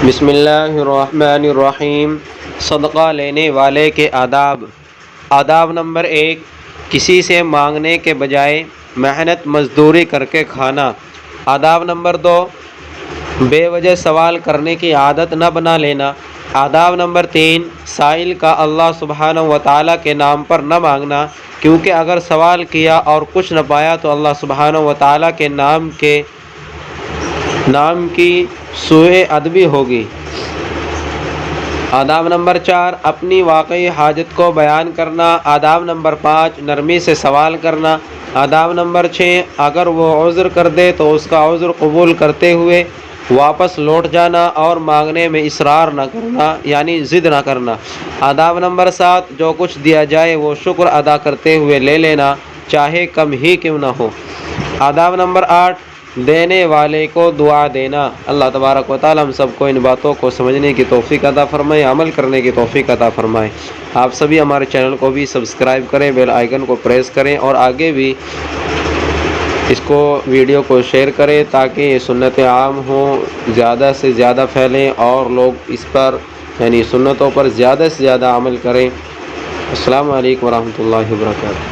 بسم اللہ الرحمن الرحیم۔ صدقہ لینے والے کے آداب۔ آداب نمبر 1، کسی سے مانگنے کے بجائے محنت مزدوری کر کے کھانا۔ آداب نمبر 2، بے وجہ سوال کرنے کی عادت نہ بنا لینا۔ آداب نمبر 3، سائل کا اللہ سبحانہ و تعالیٰ کے نام پر نہ مانگنا، کیونکہ اگر سوال کیا اور کچھ نہ پایا تو اللہ سبحانہ و تعالیٰ کے نام کی سوء ادبی ہوگی۔ آداب نمبر 4، اپنی واقعی حاجت کو بیان کرنا۔ آداب نمبر 5، نرمی سے سوال کرنا۔ آداب نمبر 6، اگر وہ عذر کر دے تو اس کا عذر قبول کرتے ہوئے واپس لوٹ جانا اور مانگنے میں اصرار نہ کرنا، یعنی ضد نہ کرنا۔ آداب نمبر 7، جو کچھ دیا جائے وہ شکر ادا کرتے ہوئے لے لینا، چاہے کم ہی کیوں نہ ہو۔ آداب نمبر 8، دینے والے کو دعا دینا۔ اللہ تبارک و تعالی ہم سب کو ان باتوں کو سمجھنے کی توفیق عطا فرمائے، عمل کرنے کی توفیق عطا فرمائے۔ آپ سبھی ہمارے چینل کو بھی سبسکرائب کریں، بیل آئیکن کو پریس کریں اور آگے بھی اس کو ویڈیو کو شیئر کریں تاکہ یہ سنت عام ہوں، زیادہ سے زیادہ پھیلیں اور لوگ اس پر یعنی سنتوں پر زیادہ سے زیادہ عمل کریں۔ السلام علیکم ورحمۃ اللہ وبرکاتہ۔